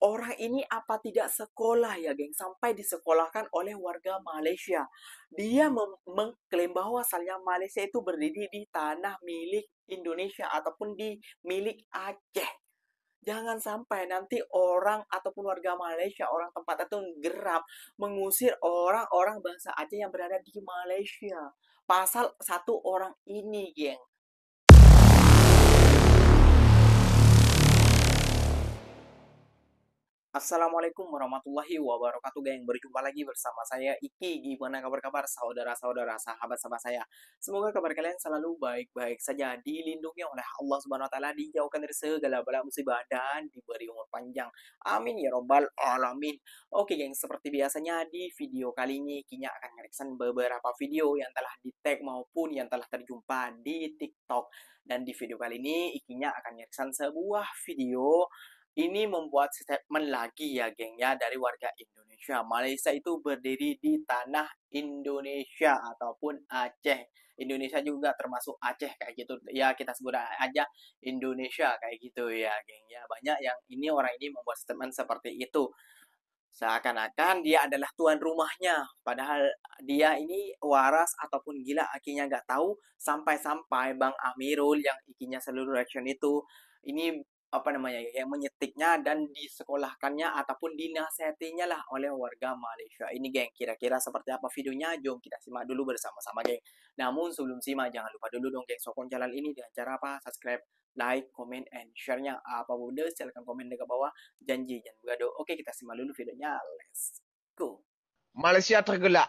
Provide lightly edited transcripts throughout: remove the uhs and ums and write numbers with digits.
orang ini apa tidak sekolah ya, geng? Sampai disekolahkan oleh warga Malaysia. Dia mengklaim bahwasannya Malaysia itu berdiri di tanah milik Indonesia ataupun di milik Aceh. Jangan sampai nanti orang ataupun warga Malaysia, orang tempat itu geram mengusir orang-orang bangsa Aceh yang berada di Malaysia. Pasal satu orang ini, geng. Assalamualaikum warahmatullahi wabarakatuh, geng. Berjumpa lagi bersama saya Iki. Gimana kabar-kabar saudara-saudara, sahabat-sahabat saya? Semoga kabar kalian selalu baik-baik saja, dilindungi oleh Allah Subhanahu wa taala, dijauhkan dari segala bala musibah dan diberi umur panjang. Amin ya robbal alamin. Oke, geng, seperti biasanya di video kali ini Kinya akan ngereksan beberapa video yang telah di-tag maupun yang telah terjumpa di TikTok. Dan di video kali ini Ikinya akan ngereksan sebuah video. Ini membuat statement lagi ya, geng, ya, dari warga Indonesia. Malaysia itu berdiri di tanah Indonesia ataupun Aceh. Indonesia juga termasuk Aceh kayak gitu. Ya, kita sebut aja Indonesia kayak gitu ya, geng. Ya, banyak yang orang ini membuat statement seperti itu. Seakan-akan dia adalah tuan rumahnya. Padahal dia ini waras ataupun gila, Akinya nggak tahu. Sampai-sampai Bang Amirul yang Ikinya seluruh reaction itu, ini yang menyetiknya dan disekolahkannya ataupun dinasihatinya lah oleh warga Malaysia. Ini, geng, kira-kira seperti apa videonya? Jom kita simak dulu bersama-sama, geng. Namun sebelum simak, jangan lupa dulu dong, geng, sokong channel ini dengan cara apa? Subscribe, like, comment, and share-nya. Apa bunda, silahkan komen di bawah. Janji jangan bergaduh. Oke, kita simak dulu videonya. Let's go. Malaysia tergelak.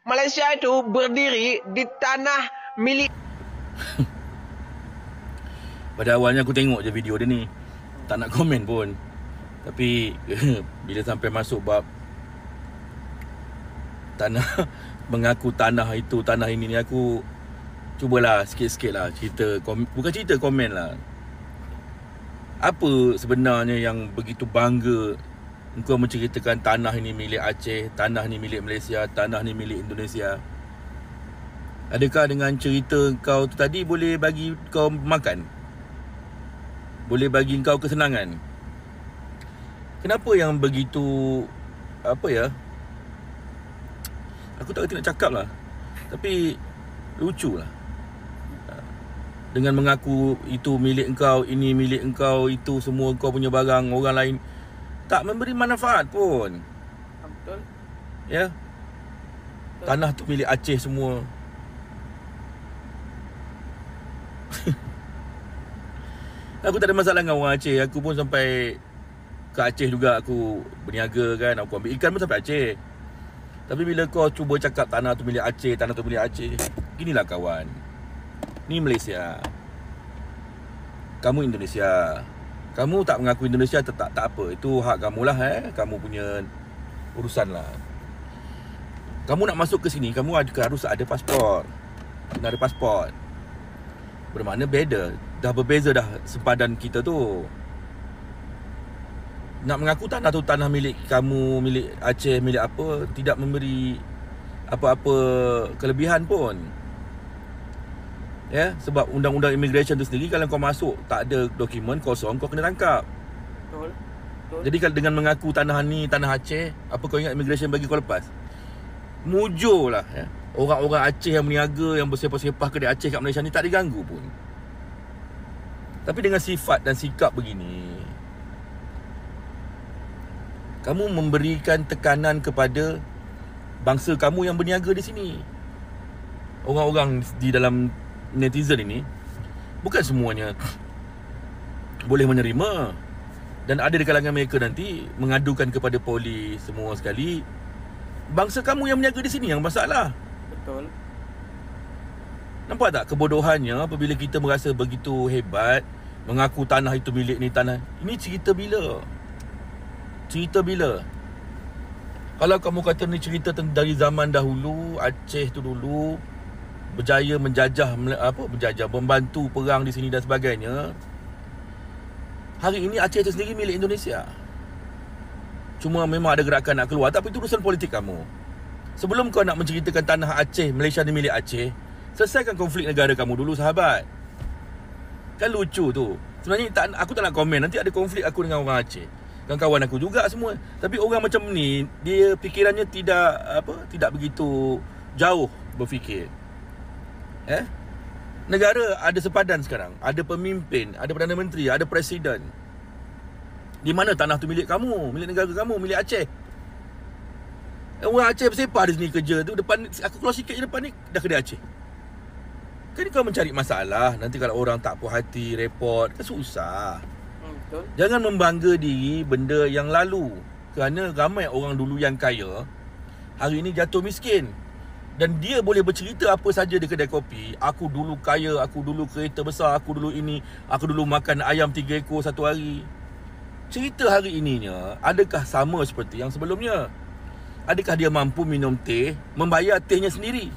Malaysia itu berdiri di tanah milik. Pada awalnya aku tengok je video dia ni, tak nak komen pun. Tapi bila sampai masuk bab tanah, mengaku tanah itu, tanah ini ni, aku cubalah sikit-sikit lah cerita, bukan cerita, komen lah. Apa sebenarnya yang begitu bangga engkau menceritakan tanah ini milik Aceh, tanah ni milik Malaysia, tanah ni milik Indonesia? Adakah dengan cerita kau tu tadi boleh bagi kau makan? Boleh bagi kau kesenangan? Kenapa yang begitu, apa ya, aku tak kerti nak cakap lah, tapi lucu lah. Dengan mengaku itu milik engkau, ini milik engkau, itu semua kau punya barang, orang lain tak memberi manfaat pun. Betul. Ya, tanah tu milik Aceh semua. Aku tak ada masalah dengan orang Aceh. Aku pun sampai ke Aceh juga, aku berniaga kan. Aku ambil ikan pun sampai Aceh. Tapi bila kau cuba cakap tanah tu milik Aceh, tanah tu milik Aceh, ginilah kawan, ni Malaysia, kamu Indonesia. Kamu tak mengaku Indonesia, tak apa. Itu hak kamu lah, kamu punya urusan lah. Kamu nak masuk ke sini, kamu harus ada pasport. Kena ada pasport. Bermakna beda, dah berbeza dah sempadan kita tu. Nak mengaku tanah tu tanah milik kamu, milik Aceh, milik apa, tidak memberi apa-apa kelebihan pun. Ya, sebab undang-undang immigration tu sendiri, kalau kau masuk tak ada dokumen, kosong, kau kena tangkap. Betul. Jadi kalau dengan mengaku tanah ni tanah Aceh, apa kau ingat immigration bagi kau lepas? Mujur lah, ya. Orang-orang Aceh yang berniaga, yang bersepah-sepah kedai Aceh kat Malaysia ni tak diganggu pun. Tapi dengan sifat dan sikap begini, kamu memberikan tekanan kepada bangsa kamu yang berniaga di sini. Orang-orang di dalam netizen ini, bukan semuanya boleh menerima. Dan ada di kalangan mereka nanti mengadukan kepada polis semua sekali. Bangsa kamu yang berniaga di sini yang masalah. Betul. Nampak tak kebodohannya apabila kita merasa begitu hebat, mengaku tanah itu milik ni tanah. Ini cerita bila? Cerita bila? Kalau kamu kata ni cerita dari zaman dahulu, Aceh tu dulu berjaya menjajah, membantu perang di sini dan sebagainya. Hari ini Aceh itu sendiri milik Indonesia. Cuma memang ada gerakan nak keluar, tapi itu urusan politik kamu. Sebelum kau nak menceritakan tanah Aceh, Malaysia ni milik Aceh, selesaikan konflik negara kamu dulu, sahabat. Kan lucu tu. Sebenarnya aku tak nak komen, nanti ada konflik aku dengan orang Aceh. kawan-kawan aku juga semua. Tapi orang macam ni, dia fikirannya tidak begitu jauh berfikir. Negara ada sepadan sekarang, ada pemimpin, ada Perdana Menteri, ada Presiden. Di mana tanah tu milik kamu, milik negara kamu, milik Aceh. Orang Aceh bersepah di sini kerja tu, depan aku keluar sikit je depan ni dah kedai Aceh. Kan kau mencari masalah, nanti kalau orang tak puas hati, report, kan susah. Betul. Jangan membangga diri benda yang lalu. Kerana ramai orang dulu yang kaya hari ini jatuh miskin. Dan dia boleh bercerita apa saja di kedai kopi. Aku dulu kaya, aku dulu kereta besar, aku dulu ini, aku dulu makan ayam 3 ekor satu hari. Cerita hari ininya, adakah sama seperti yang sebelumnya? Adakah dia mampu minum teh, membayar tehnya sendiri?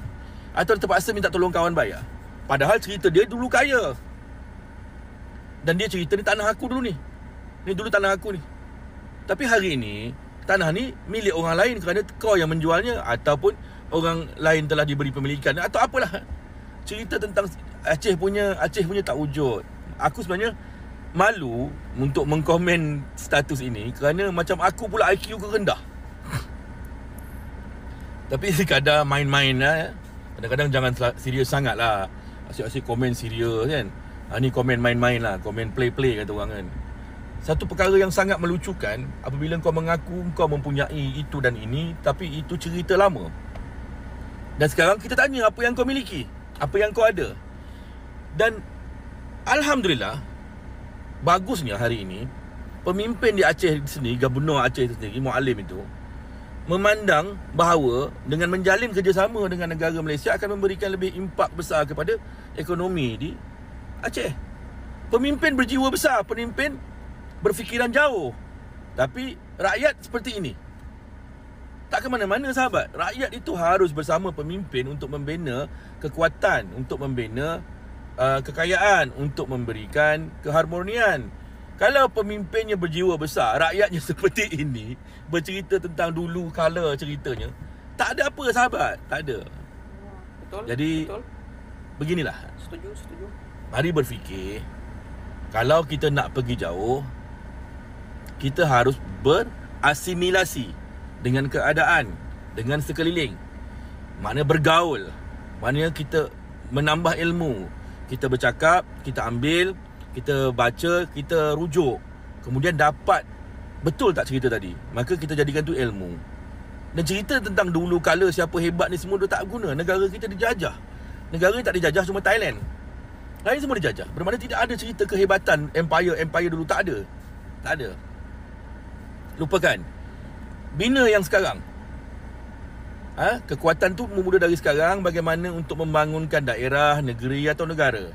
Atau terpaksa minta tolong kawan bayar? Padahal cerita dia dulu kaya. Dan dia cerita ni tanah aku dulu ni. Ni dulu tanah aku ni. Tapi hari ini tanah ni milik orang lain kerana kau yang menjualnya, ataupun orang lain telah diberi pemilikan, atau apalah. Cerita tentang Aceh punya tak wujud. Aku sebenarnya malu untuk mengkomen status ini kerana macam aku pula IQ ke rendah. Tapi sekadar main-main lah. Kadang-kadang jangan serius sangat lah. Asyik-asyik komen serius kan. Ni komen main-main lah, komen play-play kata orang kan. Satu perkara yang sangat melucukan apabila kau mengaku kau mempunyai itu dan ini, tapi itu cerita lama. Dan sekarang kita tanya apa yang kau miliki, apa yang kau ada. Dan alhamdulillah, bagusnya hari ini pemimpin di Aceh sendiri, Gubernur Aceh sendiri, Mualim itu, memandang bahawa dengan menjalin kerjasama dengan negara Malaysia akan memberikan lebih impak besar kepada ekonomi di Aceh. Pemimpin berjiwa besar, pemimpin berfikiran jauh. Tapi rakyat seperti ini. Tak ke mana-mana sahabat. Rakyat itu harus bersama pemimpin untuk membina kekuatan, untuk membina kekayaan, untuk memberikan keharmonian. Kalau pemimpinnya berjiwa besar, rakyatnya seperti ini, bercerita tentang dulu kala ceritanya, tak ada apa sahabat, tak ada. Betul. Jadi betul. Beginilah. Setuju. Mari berfikir, kalau kita nak pergi jauh, kita harus berasimilasi dengan keadaan, dengan sekeliling. Maknanya bergaul, maknanya kita menambah ilmu. Kita bercakap, kita ambil, kita baca, kita rujuk, kemudian dapat betul tak cerita tadi, maka kita jadikan tu ilmu. Dan cerita tentang dulu kala siapa hebat ni semua dah tak guna. Negara kita dijajah. Negara ni tak dijajah, cuma Thailand. Lain semua dijajah. Bermakna tidak ada cerita kehebatan empire dulu, tak ada. Tak ada. Lupakan. Bina yang sekarang. Kekuatan tu bermula dari sekarang. Bagaimana untuk membangunkan daerah, negeri atau negara.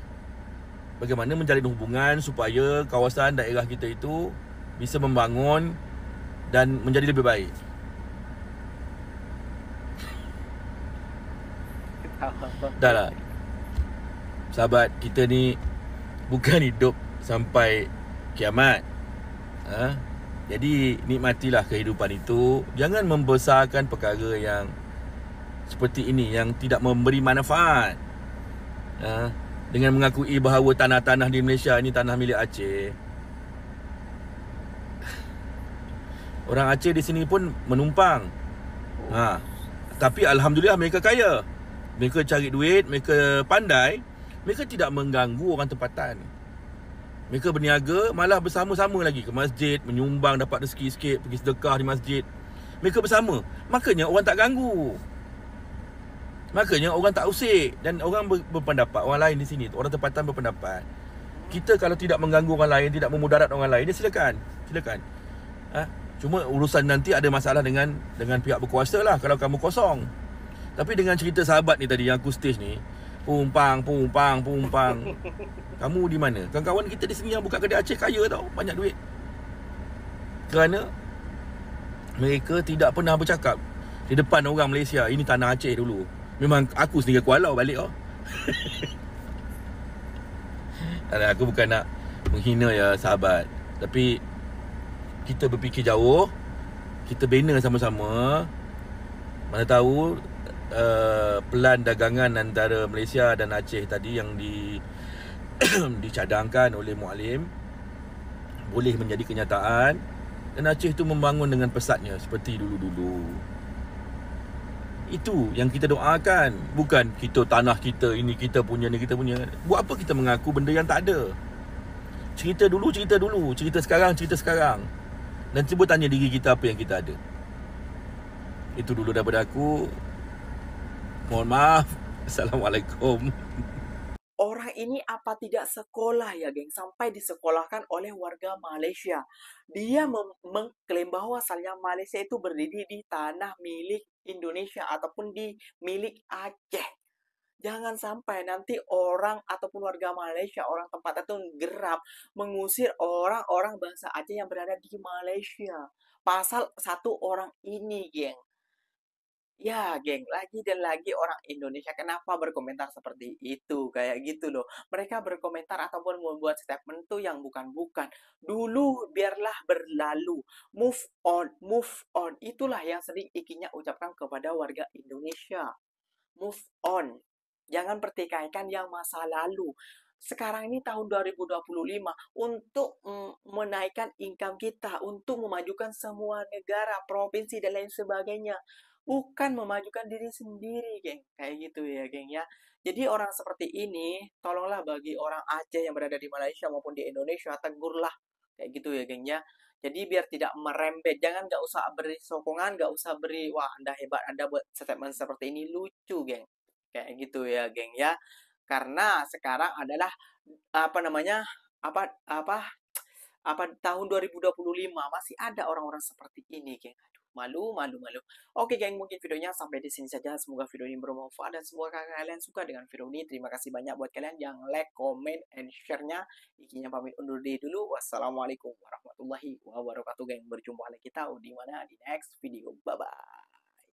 Bagaimana menjalin hubungan supaya kawasan daerah kita itu bisa membangun dan menjadi lebih baik. Dah lah. Sahabat, kita ni bukan hidup sampai kiamat. Jadi nikmatilah kehidupan itu. Jangan membesarkan perkara yang seperti ini, yang tidak memberi manfaat. Dengan mengakui bahawa tanah-tanah di Malaysia ini tanah milik Aceh. Orang Aceh di sini pun menumpang. Tapi alhamdulillah mereka kaya. Mereka cari duit, mereka pandai. Mereka tidak mengganggu orang tempatan. Mereka berniaga, malah bersama-sama lagi ke masjid, menyumbang, dapat rezeki sikit, pergi sedekah di masjid. Mereka bersama. Makanya orang tak ganggu. Makanya orang tak usik. Dan orang berpendapat, orang lain di sini, orang tempatan berpendapat, kita kalau tidak mengganggu orang lain, tidak memudarat orang lain, dia silakan. Cuma urusan nanti ada masalah dengan pihak berkuasa lah kalau kamu kosong. Tapi dengan cerita sahabat ni tadi yang aku stage ni, pumpang. Kamu di mana? Kawan-kawan kita di sini yang buka kedai Aceh kaya tau, banyak duit. Kerana mereka tidak pernah bercakap di depan orang Malaysia, ini tanah Aceh dulu. Memang aku sendiri kualau balik Aku bukan nak menghina ya sahabat, tapi kita berfikir jauh, kita bina sama-sama. Mana tahu pelan dagangan antara Malaysia dan Aceh tadi yang dicadangkan oleh Mualim boleh menjadi kenyataan. Dan Aceh tu membangun dengan pesatnya seperti dulu-dulu. Itu yang kita doakan. Bukan kita tanah kita, ini kita punya, ni kita punya. Buat apa kita mengaku benda yang tak ada? Cerita dulu. Cerita sekarang. Dan cuba tanya diri kita apa yang kita ada. Itu dulu daripada aku. Mohon maaf. Assalamualaikum. Orang ini apa tidak sekolah ya, geng? Sampai disekolahkan oleh warga Malaysia. Dia mengklaim bahwa asalnya Malaysia itu berdiri di tanah milik Indonesia ataupun di milik Aceh. Jangan sampai nanti orang ataupun warga Malaysia, orang tempat itu gerap mengusir orang-orang bangsa Aceh yang berada di Malaysia. Pasal satu orang ini, geng. Ya, geng, lagi dan lagi orang Indonesia kenapa berkomentar seperti itu, kayak gitu loh. Mereka berkomentar ataupun membuat statement tuh yang bukan-bukan. Dulu biarlah berlalu, move on. Itulah yang sering ikinya ucapkan kepada warga Indonesia. Move on. Jangan pertikaikan yang masa lalu. Sekarang ini tahun 2025 untuk menaikkan income kita, untuk memajukan semua negara, provinsi, dan lain sebagainya. Bukan memajukan diri sendiri, geng. Kayak gitu ya, geng ya. Jadi orang seperti ini, tolonglah bagi orang Aceh yang berada di Malaysia maupun di Indonesia, tegurlah. Kayak gitu ya, geng ya. Jadi biar tidak merembet. Jangan nggak usah beri sokongan, nggak usah beri, wah Anda hebat, Anda buat statement seperti ini lucu, geng. Kayak gitu ya, geng ya. Karena sekarang adalah apa namanya? Apa tahun 2025 masih ada orang-orang seperti ini, geng. Aduh, malu. Oke, geng, mungkin videonya sampai di sini saja. Semoga video ini bermanfaat dan semoga kalian suka dengan video ini. Terima kasih banyak buat kalian yang like, comment, and share-nya. Ikinya pamit undur diri dulu. Wassalamualaikum warahmatullahi wabarakatuh, geng. Berjumpa lagi kita di mana di next video. Bye bye.